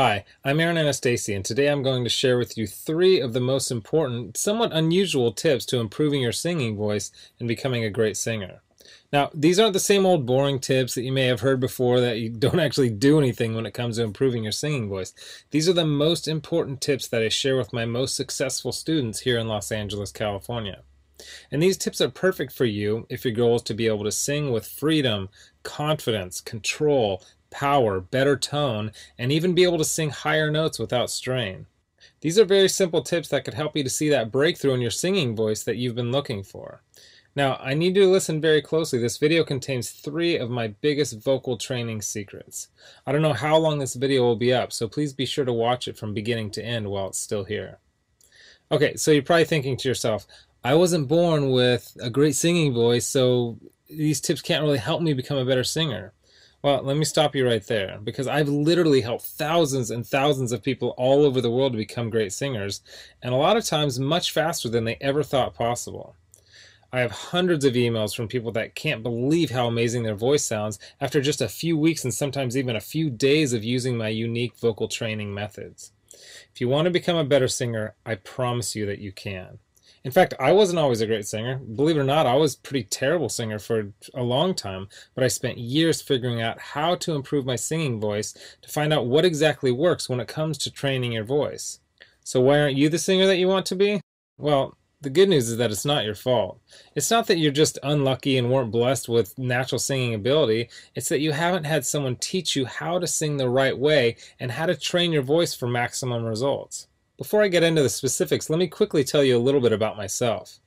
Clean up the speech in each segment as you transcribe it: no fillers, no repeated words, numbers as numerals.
Hi, I'm Aaron Anastasi, and today I'm going to share with you three of the most important, somewhat unusual tips to improving your singing voice and becoming a great singer. Now, these aren't the same old boring tips that you may have heard before that you don't actually do anything when it comes to improving your singing voice. These are the most important tips that I share with my most successful students here in Los Angeles, California. And these tips are perfect for you if your goal is to be able to sing with freedom, confidence, control, power, better tone, and even be able to sing higher notes without strain. These are very simple tips that could help you to see that breakthrough in your singing voice that you've been looking for. Now, I need you to listen very closely. This video contains three of my biggest vocal training secrets. I don't know how long this video will be up, so please be sure to watch it from beginning to end while it's still here. Okay, so you're probably thinking to yourself, I wasn't born with a great singing voice, so these tips can't really help me become a better singer. Well, let me stop you right there, because I've literally helped thousands and thousands of people all over the world to become great singers, and a lot of times much faster than they ever thought possible. I have hundreds of emails from people that can't believe how amazing their voice sounds after just a few weeks and sometimes even a few days of using my unique vocal training methods. If you want to become a better singer, I promise you that you can. In fact, I wasn't always a great singer. Believe it or not, I was a pretty terrible singer for a long time, but I spent years figuring out how to improve my singing voice to find out what exactly works when it comes to training your voice. So why aren't you the singer that you want to be? Well, the good news is that it's not your fault. It's not that you're just unlucky and weren't blessed with natural singing ability. It's that you haven't had someone teach you how to sing the right way and how to train your voice for maximum results. Before I get into the specifics, let me quickly tell you a little bit about myself.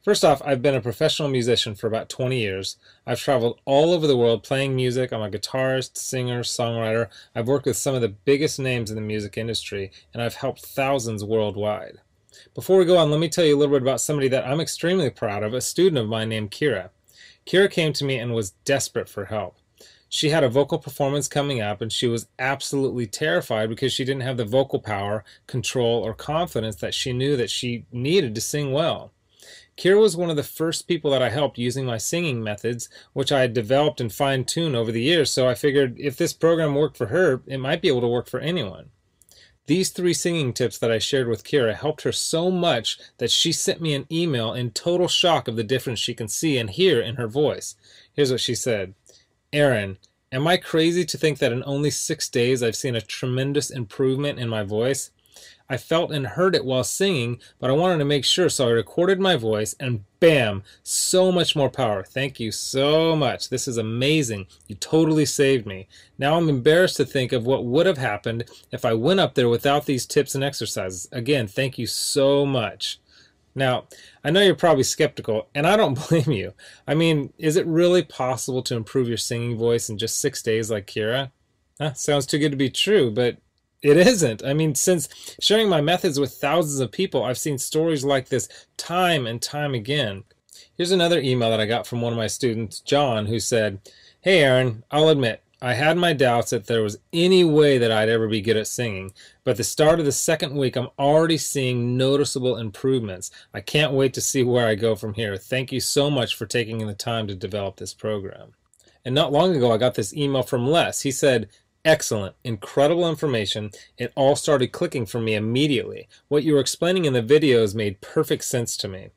First off, I've been a professional musician for about 20 years. I've traveled all over the world playing music. I'm a guitarist, singer, songwriter. I've worked with some of the biggest names in the music industry, and I've helped thousands worldwide. Before we go on, let me tell you a little bit about somebody that I'm extremely proud of, a student of mine named Kira. Kira came to me and was desperate for help. She had a vocal performance coming up, and she was absolutely terrified because she didn't have the vocal power, control, or confidence that she knew that she needed to sing well. Kira was one of the first people that I helped using my singing methods, which I had developed and fine-tuned over the years, so I figured if this program worked for her, it might be able to work for anyone. These three singing tips that I shared with Kira helped her so much that she sent me an email in total shock of the difference she can see and hear in her voice. Here's what she said. Aaron, am I crazy to think that in only 6 days I've seen a tremendous improvement in my voice? I felt and heard it while singing, but I wanted to make sure, so I recorded my voice and bam, so much more power. Thank you so much. This is amazing. You totally saved me. Now I'm embarrassed to think of what would have happened if I went up there without these tips and exercises. Again, thank you so much. Now, I know you're probably skeptical, and I don't blame you. I mean, is it really possible to improve your singing voice in just 6 days like Kira? Sounds too good to be true, but it isn't. I mean, since sharing my methods with thousands of people, I've seen stories like this time and time again. Here's another email that I got from one of my students, John, who said, Hey Aaron, I'll admit, I had my doubts that there was any way that I'd ever be good at singing, but at the start of the second week, I'm already seeing noticeable improvements. I can't wait to see where I go from here. Thank you so much for taking the time to develop this program. And not long ago, I got this email from Les. He said, Excellent, incredible information. It all started clicking for me immediately. What you were explaining in the videos made perfect sense to me.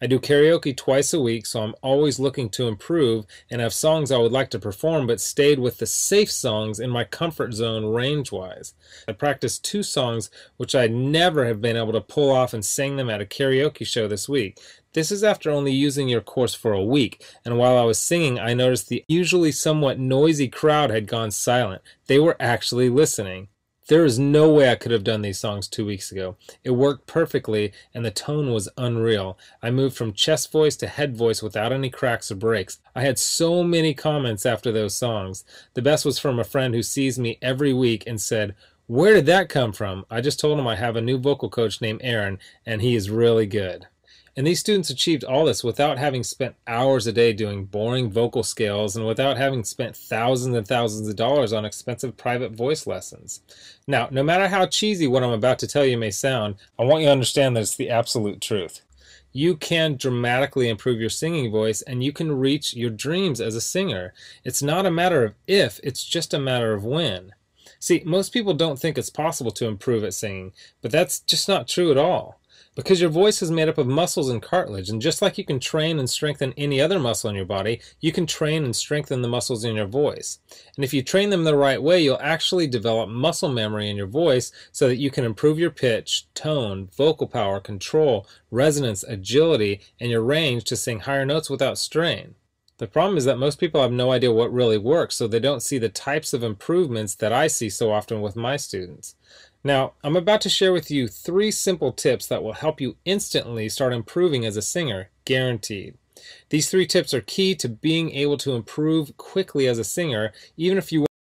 I do karaoke twice a week, so I'm always looking to improve and have songs I would like to perform, but stayed with the safe songs in my comfort zone range-wise. I practiced 2 songs which I'd never have been able to pull off and sang them at a karaoke show this week. This is after only using your course for a week, and while I was singing, I noticed the usually somewhat noisy crowd had gone silent. They were actually listening. There is no way I could have done these songs 2 weeks ago. It worked perfectly, and the tone was unreal. I moved from chest voice to head voice without any cracks or breaks. I had so many comments after those songs. The best was from a friend who sees me every week and said, Where did that come from? I just told him I have a new vocal coach named Aaron, and he is really good. And these students achieved all this without having spent hours a day doing boring vocal scales and without having spent thousands and thousands of dollars on expensive private voice lessons. Now, no matter how cheesy what I'm about to tell you may sound, I want you to understand that it's the absolute truth. You can dramatically improve your singing voice and you can reach your dreams as a singer. It's not a matter of if, it's just a matter of when. See, most people don't think it's possible to improve at singing, but that's just not true at all. Because your voice is made up of muscles and cartilage, and just like you can train and strengthen any other muscle in your body, you can train and strengthen the muscles in your voice. And if you train them the right way, you'll actually develop muscle memory in your voice so that you can improve your pitch, tone, vocal power, control, resonance, agility, and your range to sing higher notes without strain. The problem is that most people have no idea what really works, so they don't see the types of improvements that I see so often with my students. Now, I'm about to share with you 3 simple tips that will help you instantly start improving as a singer, guaranteed. These 3 tips are key to being able to improve quickly as a singer, even if you